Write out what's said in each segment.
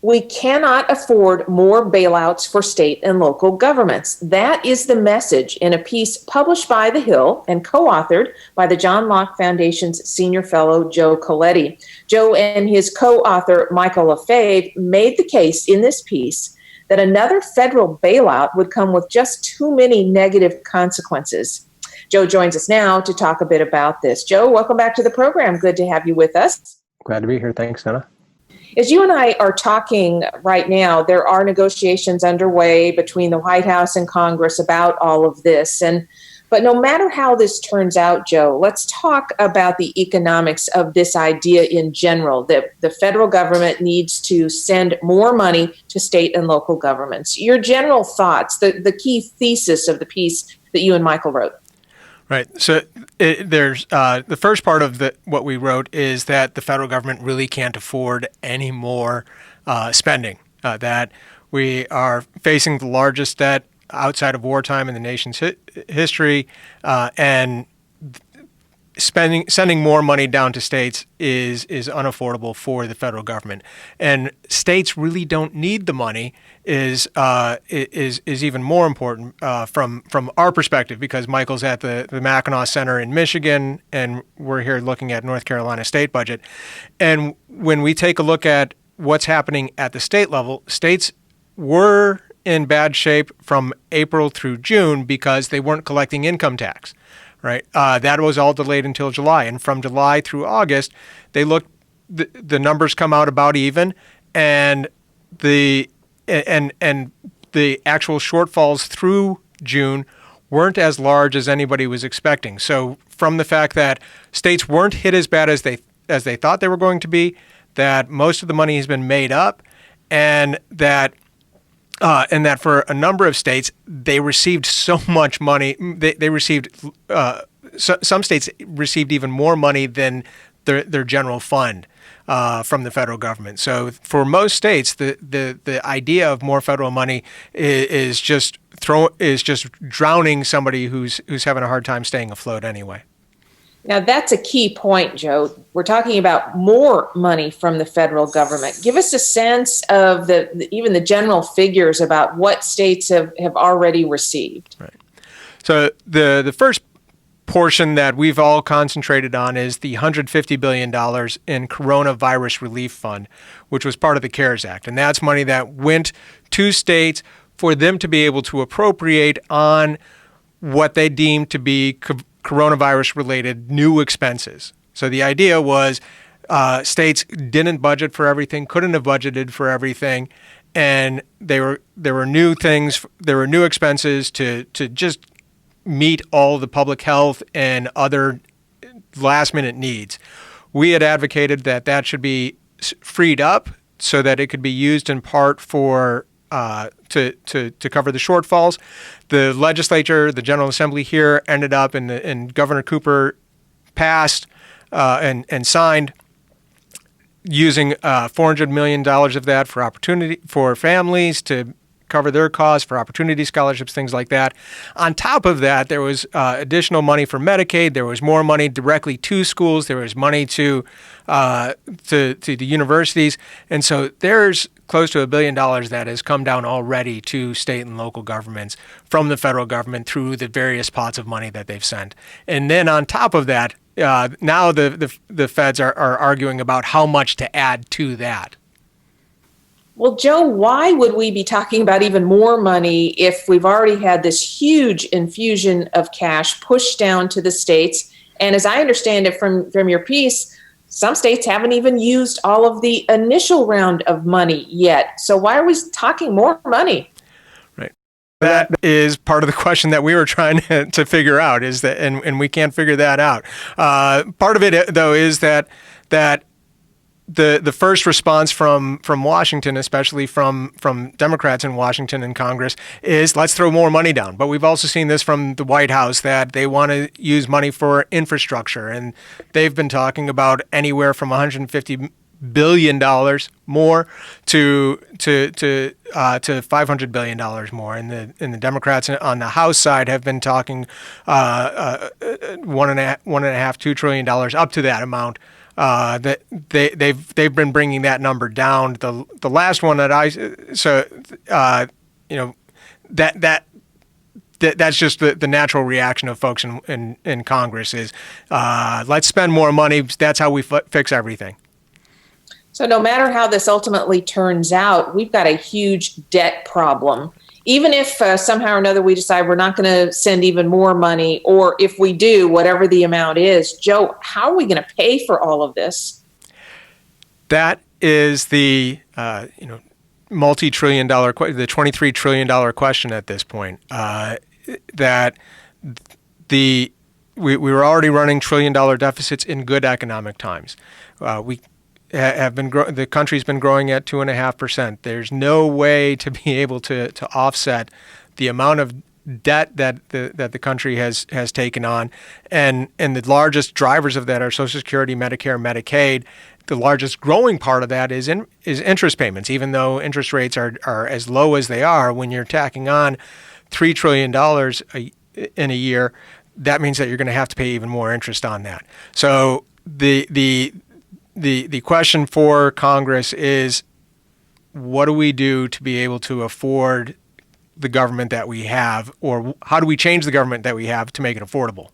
We cannot afford more bailouts for state and local governments. That is the message in a piece published by The Hill and co-authored by the John Locke Foundation's senior fellow, Joe Coletti. Joe and his co-author, Michael Lefebvre, made the case in this piece that another federal bailout would come with just too many negative consequences. Joe joins us now to talk a bit about this. Joe, welcome back to the program. Good to have you with us. Glad to be here. Thanks, Donna. As you and I are talking right now, there are negotiations underway between the White House and Congress about all of this. But no matter how this turns out, Joe, let's talk about the economics of this idea in general, that the federal government needs to send more money to state and local governments. Your general thoughts, the key thesis of the piece that you and Michael wrote. Right. So there's the first part of what we wrote is that the federal government really can't afford any more spending, that we are facing the largest debt outside of wartime in the nation's history, and sending more money down to states is unaffordable for the federal government, and states really don't need the money is even more important from our perspective, because Michael's at the Mackinac Center in Michigan and we're here looking at North Carolina state budget. And when we take a look at what's happening at the state level, states were in bad shape from April through June because they weren't collecting income tax. Right, that was all delayed until July, and from July through August, the numbers come out about even, and the actual shortfalls through June weren't as large as anybody was expecting. So, from the fact that states weren't hit as bad as they thought they were going to be, that most of the money has been made up, and that for a number of states, they received so much money. They received some states received even more money than their general fund from the federal government. So for most states, the idea of more federal money is just drowning somebody who's having a hard time staying afloat anyway. Now, that's a key point, Joe. We're talking about more money from the federal government. Give us a sense of even the general figures about what states have already received. Right. So the first portion that we've all concentrated on is the $150 billion in coronavirus relief fund, which was part of the CARES Act. And that's money that went to states for them to be able to appropriate on what they deemed to be coronavirus-related new expenses. So the idea was states didn't budget for everything, couldn't have budgeted for everything, and there were new things, there were new expenses to just meet all the public health and other last-minute needs. We had advocated that should be freed up so that it could be used in part for to cover the shortfalls. The legislature, the General Assembly here, ended up and Governor Cooper passed and signed using $400 million of that for families to cover their costs, for opportunity scholarships, things like that. On top of that, there was additional money for Medicaid. There was more money directly to schools. There was money to the universities. And so there's close to $1 billion that has come down already to state and local governments from the federal government through the various pots of money that they've sent. And then on top of that, now the feds are arguing about how much to add to that. Well, Joe, why would we be talking about even more money if we've already had this huge infusion of cash pushed down to the states? And as I understand it from your piece, some states haven't even used all of the initial round of money yet. So why are we talking more money? Right. That is part of the question that we were trying to figure out, is that, and we can't figure that out. Part of it, though, is that the first response from Washington, especially from Democrats in Washington and Congress, is let's throw more money down. But we've also seen this from the White House, that they want to use money for infrastructure, and they've been talking about anywhere from $150 billion more to $500 billion more. And the Democrats on the House side have been talking $1.5 to $2 trillion up to that amount they've been bringing that number down. The last one that that's just the natural reaction of folks in Congress is let's spend more money. That's how we fix everything. So no matter how this ultimately turns out, we've got a huge debt problem. Even if somehow or another we decide we're not going to send even more money, or if we do, whatever the amount is, Joe, how are we going to pay for all of this? That is the multi-trillion dollar, the $23 trillion question at this point. That we were already running $1 trillion deficits in good economic times. The country's been growing at 2.5%. There's no way to be able to offset the amount of debt that the country has taken on, and the largest drivers of that are Social Security, Medicare, Medicaid. The largest growing part of that is interest payments. Even though interest rates are as low as they are, when you're tacking on $3 trillion in a year, that means that you're going to have to pay even more interest on that. So the question for Congress is, what do we do to be able to afford the government that we have, or how do we change the government that we have to make it affordable?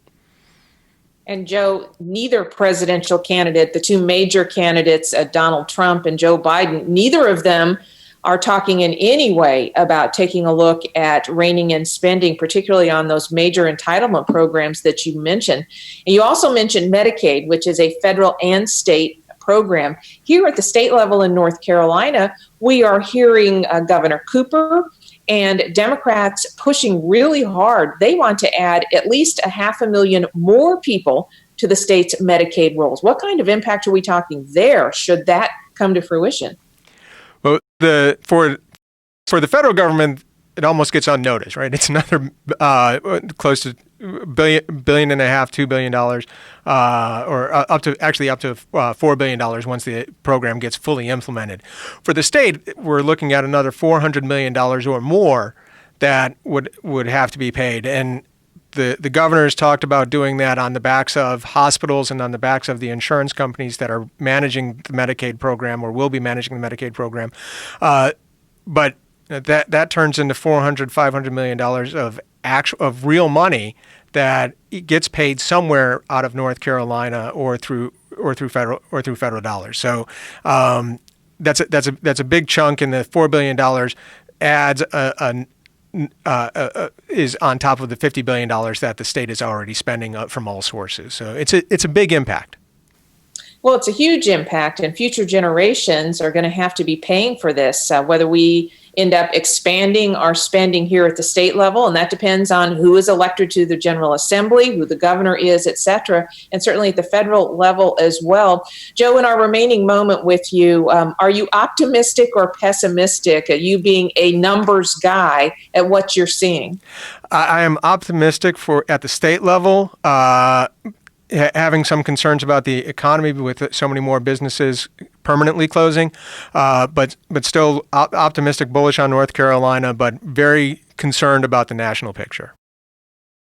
And Joe, neither presidential candidate, the two major candidates, Donald Trump and Joe Biden, neither of them are talking in any way about taking a look at reining in spending, particularly on those major entitlement programs that you mentioned. And you also mentioned Medicaid, which is a federal and state program. Here at the state level in North Carolina, we are hearing Governor Cooper and Democrats pushing really hard. They want to add at least 500,000 more people to the state's Medicaid rolls. What kind of impact are we talking there should that come to fruition? Well, for the federal government, it almost gets unnoticed, right? It's another close to $1.5 billion, $2 billion, or up to $4 billion once the program gets fully implemented. For the state, we're looking at another $400 million or more that would have to be paid. And the governor's talked about doing that on the backs of hospitals and on the backs of the insurance companies that are managing the Medicaid program or will be managing the Medicaid program. But that turns into $500 million of real money that gets paid somewhere out of North Carolina or through federal dollars. So that's a big chunk, and the $4 billion adds is on top of the $50 billion that the state is already spending from all sources. So it's a big impact. Well, it's a huge impact, and future generations are going to have to be paying for this, whether we end up expanding our spending here at the state level, and that depends on who is elected to the General Assembly, who the governor is, et cetera, and certainly at the federal level as well. Joe, in our remaining moment with you, are you optimistic or pessimistic, you being a numbers guy, at what you're seeing? I am optimistic at the state level. Having some concerns about the economy with so many more businesses permanently closing, but still optimistic, bullish on North Carolina, but very concerned about the national picture.